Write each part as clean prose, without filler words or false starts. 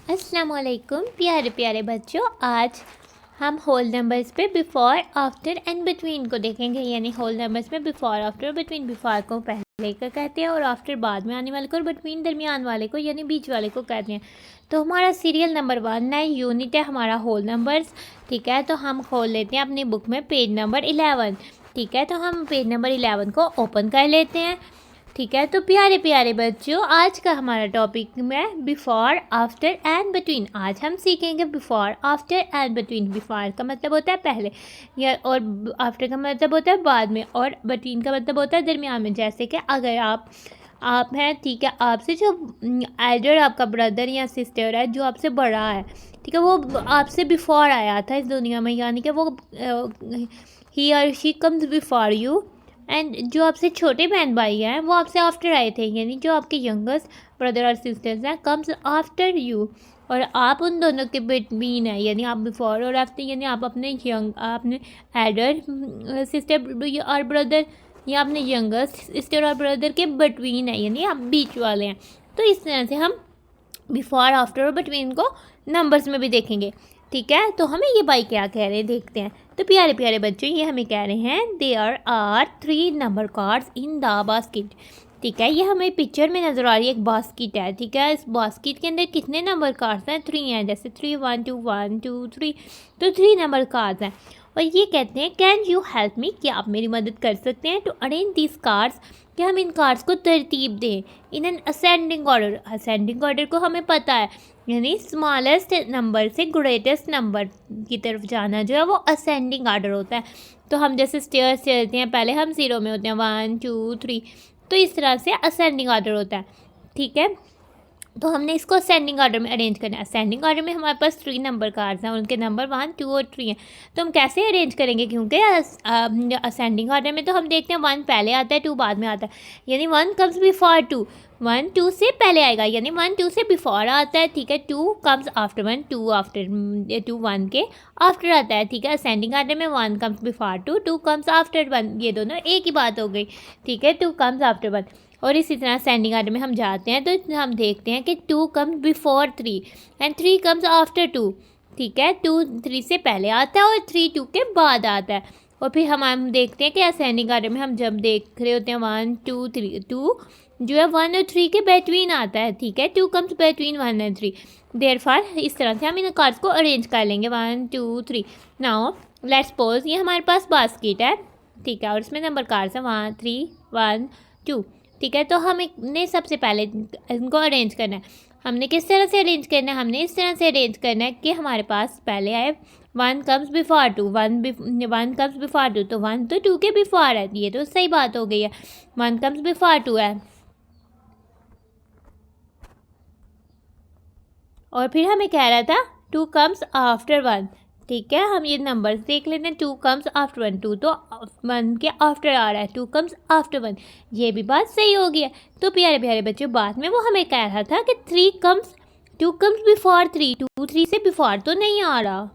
अस्सलाम वालेकुम प्यारे प्यारे बच्चों। आज हम होल नंबर्स पे बिफोर, आफ्टर एंड बिटवीन को देखेंगे। यानी होल नंबर्स में बिफोर, आफ्टर और बिटवीन। बिफोर को पहले का कहते हैं और आफ्टर बाद में आने वाले को, और बिटवीन दरमियान वाले को यानी बीच वाले को कहते हैं। तो हमारा सीरियल नंबर 1 है, यूनिट है हमारा होल नंबर्स। ठीक है, तो हम खोल लेते हैं अपनी बुक में पेज नंबर 11। ठीक है, तो हम पेज नंबर 11 को ओपन कर लेते हैं। ठीक है, तो प्यारे प्यारे बच्चों, आज का हमारा टॉपिक में बिफोर, आफ्टर एंड बिटवीन। आज हम सीखेंगे before, after and between. Before का मतलब होता है पहले, या और आफ्टर का मतलब होता है बाद में, और बिटवीन का मतलब होता है दरमियान में। जैसे कि अगर आप हैं, ठीक है, आपसे जो एल्डर आपका ब्रदर या सिस्टर है जो आपसे बड़ा है, ठीक है, वो आपसे बिफोर आया था इस दुनिया में, यानी कि वो ही और she comes before you. And जो आपसे छोटे बहन भाई हैं वो आपसे आफ्टर आए थे, यानी जो आपके यंगेस्ट ब्रदर और सिस्टर्स हैं कम्स आफ्टर यू। और आप उन दोनों के बिटवीन है, यानी आप बिफोर और आफ्टर, यानी आप अपने आपने एल्डर सिस्टर और ब्रदर या अपने यंगेस्ट सिस्टर और ब्रदर के बिटवीन है, यानी आप बीच वाले हैं। तो इस तरह से हम बिफोर, आफ्टर और बिटवीन को नंबर्स में भी देखेंगे। ठीक है, तो हमें ये भाई क्या कह रहे हैं देखते हैं। तो प्यारे प्यारे बच्चों, ये हमें कह रहे हैं there are 3 number cards in the basket. ठीक है, ये हमें पिक्चर में नज़र आ रही है, एक बास्केट है। ठीक है, इस बास्केट के अंदर कितने नंबर कार्ड्स हैं? 3 हैं। जैसे 3 1 2 1 2 3, तो 3 नंबर कार्ड्स हैं। और ये कहते हैं कैन यू हेल्प मी, कि आप मेरी मदद कर सकते हैं टू अरेंज दिस कार्ड्स, कि हम इन कार्ड्स को तरतीब दें in an ascending order. Ascending order को हमें पता है, यानी स्मॉलेस्ट नंबर से ग्रेटेस्ट नंबर की तरफ जाना जो है वो असेंडिंग ऑर्डर होता है। तो हम जैसे स्टेयर्स चलते हैं, पहले हम 0 में होते हैं, 1 2 3, तो इस तरह से असेंडिंग ऑर्डर होता है। ठीक है, तो हमने इसको असेंडिंग ऑर्डर में अरेंज करना है। असेंडिंग ऑर्डर में हमारे पास 3 नंबर कार्ड्स हैं, उनके नंबर 1 2 और 3 हैं। तो हम कैसे अरेंज करेंगे, क्योंकि असेंडिंग ऑर्डर में तो हम देखते हैं 1 पहले आता है, 2 बाद में आता है, यानी 1 कम्स बिफोर 2। 1 2 से पहले आएगा, यानी 1 2 से बिफोर आता है। ठीक है, 2 कम्स आफ्टर 1, 2 आफ्टर 2 1 के आफ्टर आता है। ठीक है, असेंडिंग ऑर्डर में 1 कम्स बिफोर 2, 2 कम्स आफ्टर 1, ये दोनों एक ही बात हो गई। ठीक है, 2 कम्स आफ्टर 1। और इसी तरह असेंडिंग ऑर्डर में हम जाते हैं तो हम देखते हैं कि 2 comes before 3 and 3 comes after 2। ठीक है, 2 3 से पहले आता है और 3 2 के बाद आता है। और फिर हम देखते हैं कि असेंडिंग ऑर्डर में हम जब देख रहे होते हैं 1 2 3, 2 जो है 1 और 3 के बिटवीन आता है। ठीक है, 2 कम्स बिटवीन 1 एंड 3। देयरफॉर इस तरह से हम इन कार्ड्स को अरेंज कर लेंगे 1 2 3। नाउ लेट्स सपोज ये हमारे पास बास्केट है। ठीक है, और इसमें नंबर कार्ड्स हैं 1 3 1 2। ठीक है, तो हमने सबसे पहले इनको अरेंज करना है। हमने किस तरह से अरेंज करना है? हमने इस तरह से अरेंज करना है कि हमारे पास पहले आए 1 कम्स बिफोर 2, 1 कम्स बिफोर 2, तो 1 तो 2 के बिफोर है, ये तो सही बात हो गई है। 1 कम्स बिफोर 2 है, और फिर हमें कह रहा था 2 कम्स आफ्टर 1। ठीक है, हम ये नंबर्स देख लेते हैं। 2 कम्स आफ्टर 1, 2 तो 1 के आफ्टर आ रहा है, 2 कम्स आफ्टर 1, ये भी बात सही हो गई है। तो प्यारे प्यारे बच्चों, बाद में वो हमें कह रहा था कि 2 कम्स बिफोर 3, 2 3 से बिफोर तो नहीं आ रहा।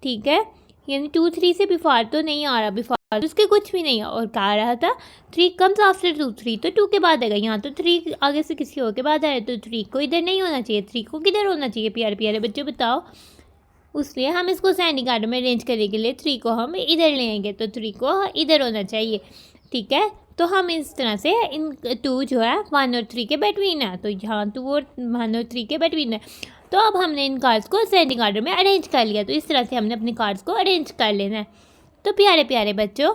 ठीक है, यानी 2 3 से बिफोर तो नहीं आ रहा, बिफोर उसके कुछ भी नहीं है। और कह रहा था 3 कम्स आफ्टर 2, 3 तो 2 के बाद आएगा। यहाँ तो 3 आगे से किसी और के बाद आया, तो 3 को इधर नहीं होना चाहिए, 3 को किधर होना चाहिए? प्यारे प्यारे बच्चों बताओ। उसलिए हम इसको असेंडिंग ऑर्डर में अरेंज करने के लिए 3 को हम इधर लेंगे, तो 3 को इधर होना चाहिए। ठीक है, तो हम इस तरह से इन 2 जो है 1 और 3 के बिटवीन है, तो यहाँ 2 और 1 और 3 के बिटवीन है। तो अब हमने इन कार्ड्स को असेंडिंग ऑर्डर में अरेंज कर लिया। तो इस तरह से हमने अपने कार्ड्स को अरेंज कर लेना है। तो प्यारे प्यारे बच्चों,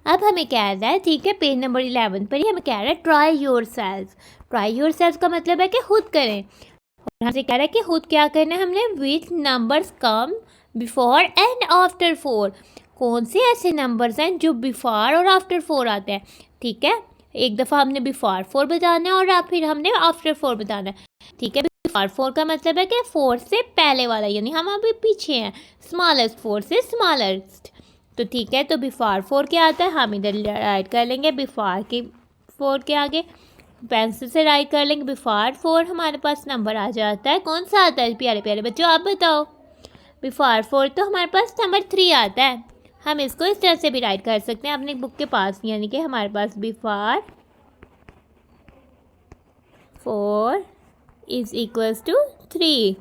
अब हमें कह रहा है, ठीक है, पेज नंबर 11 पर ही हमें कह रहा है try your self. Try your self का मतलब है कि खुद करें। और हमसे कह रहा है कि खुद क्या करना है हमने, which numbers come before and after 4। कौन से ऐसे नंबर्स हैं जो बिफोर और आफ्टर 4 आते हैं? ठीक है, एक दफ़ा हमने बिफोर 4 बताना है और फिर हमने आफ्टर 4 बताना है। ठीक है, बिफोर 4 का मतलब है कि 4 से पहले वाला, यानी हम अभी पीछे हैं, स्मॉलेस्ट 4 से स्मॉलेस्ट। तो ठीक है, तो बिफोर 4 क्या आता है, हम इधर राइट कर लेंगे बिफोर के 4 के आगे पेंसिल से राइट कर लेंगे। बिफोर 4 हमारे पास नंबर आ जाता है, कौन सा आता है प्यारे प्यारे बच्चों आप बताओ? बिफोर 4 तो हमारे पास नंबर 3 आता है। हम इसको इस तरह से भी राइट कर सकते हैं अपनी बुक के पास, यानी कि हमारे पास बिफोर 4 इज इक्वल्स टू 3।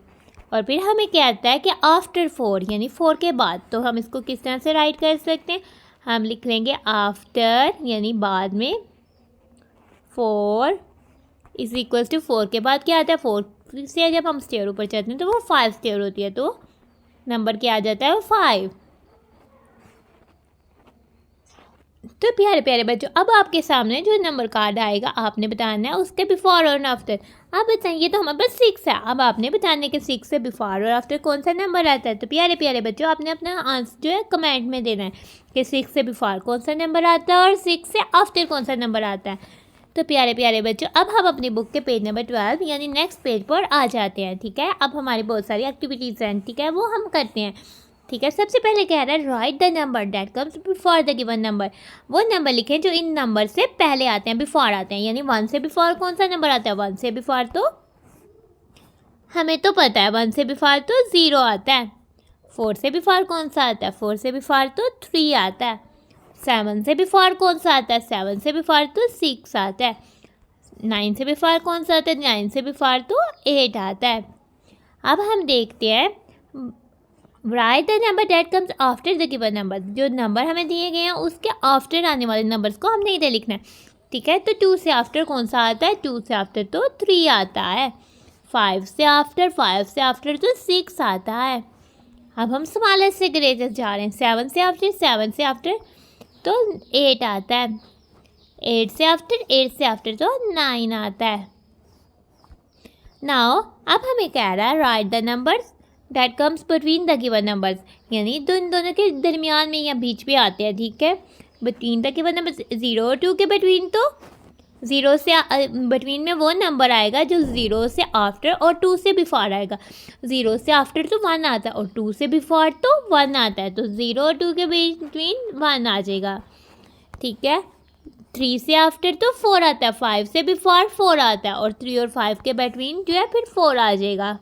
और फिर हमें कहता है कि आफ्टर 4 यानी 4 के बाद। तो हम इसको किस तरह से राइट कर सकते हैं? हम लिख लेंगे आफ्टर यानी बाद में 4 इज इक्वल टू 4 के बाद क्या आता है? 4 से जब हम स्टेयर ऊपर चढ़ते हैं तो वो 5 स्टेयर होती है, तो नंबर क्या आ जाता है? वो 5। तो प्यारे प्यारे बच्चों, अब आपके सामने जो नंबर कार्ड आएगा आपने बताना है उसके बिफोर और आफ्टर। अब बताइए, तो हमारे पास 6 है। अब आपने बताना है कि 6 से बिफोर और आफ्टर कौन सा नंबर आता है। तो प्यारे प्यारे बच्चों, आपने अपना आंसर जो है कमेंट में देना है कि 6 से बिफोर कौन सा नंबर आता है और 6 से आफ्टर कौन सा नंबर आता है। तो प्यारे प्यारे बच्चों, अब हम अपनी बुक के पेज नंबर 12 यानी नेक्स्ट पेज पर आ जाते हैं। ठीक है, अब हमारी बहुत सारी एक्टिविटीज़ हैं, ठीक है, वो हम करते हैं। ठीक है, सबसे पहले कह रहा है right the number that comes before the given number. वो नंबर लिखें जो इन नंबर से पहले आते हैं, बिफोर आते हैं। यानी 1 से बिफोर कौन सा नंबर आता है? 1 से बिफोर तो हमें तो पता है, 1 से बिफोर तो 0 आता है। 4 से बिफोर कौन सा आता है? 4 से बिफोर तो 3 आता है। 7 से बिफोर कौन सा आता है? 7 से बिफोर तो 6 आता है। 9 से बिफोर कौन सा आता है? 9 से बिफोर तो 8 आता है। अब हम देखते हैं right the number that comes after the given number. जो नंबर हमें दिए गए हैं उसके आफ्टर आने वाले नंबर्स को हमने इधर लिखना है। ठीक है, तो 2 से आफ्टर कौन सा आता है? 2 से आफ्टर तो 3 आता है। 5 से आफ्टर तो 6 आता है। अब हम स्मॉलेस्ट से ग्रेटेस्ट जा रहे हैं। 7 से आफ्टर तो 8 आता है। 8 से आफ्टर तो 9 आता है। नाउ अब हमें कह रहा है right the numbers that comes between the given numbers, यानी दोनों के दरमियान में या बीच में आते हैं। ठीक है, बिटवीन द गिवन नंबर्स 0 और 2 के बिटवीन, तो 0 से बिटवीन में वो नंबर आएगा जो 0 से आफ्टर और 2 से बिफोर आएगा। 0 से आफ्टर तो 1 आता है और 2 से बिफोर तो 1 आता है, तो 0 और 2 के बिटवीन 1 आ जाएगा। ठीक है, 3 से आफ्टर तो 4 आता है। 5 से बिफोर 4 आता है और 3 और 5 के बिटवीन जो है फिर 4 आ जाएगा।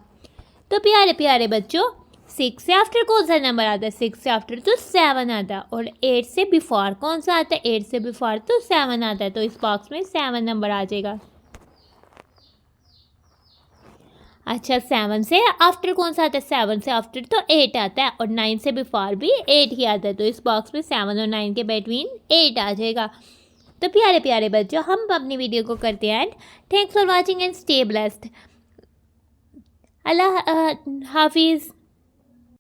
तो प्यारे प्यारे बच्चों, 6 से आफ्टर कौन सा नंबर आता है? 6 से आफ्टर तो 7 आता है। और 8 से बिफोर कौन सा आता है? 8 से बिफोर तो 7 आता है, तो इस बॉक्स में 7 नंबर आ जाएगा। अच्छा, 7 से आफ्टर कौन सा आता है? 7 से आफ्टर तो 8 आता है और 9 से बिफोर भी 8 ही आता है, तो इस बॉक्स में 7 और 9 के बिटवीन 8 आ जाएगा। तो प्यारे प्यारे बच्चों, हम अपनी वीडियो को करते हैं and thanks for watching and stay blessed. Allah हाफिज़।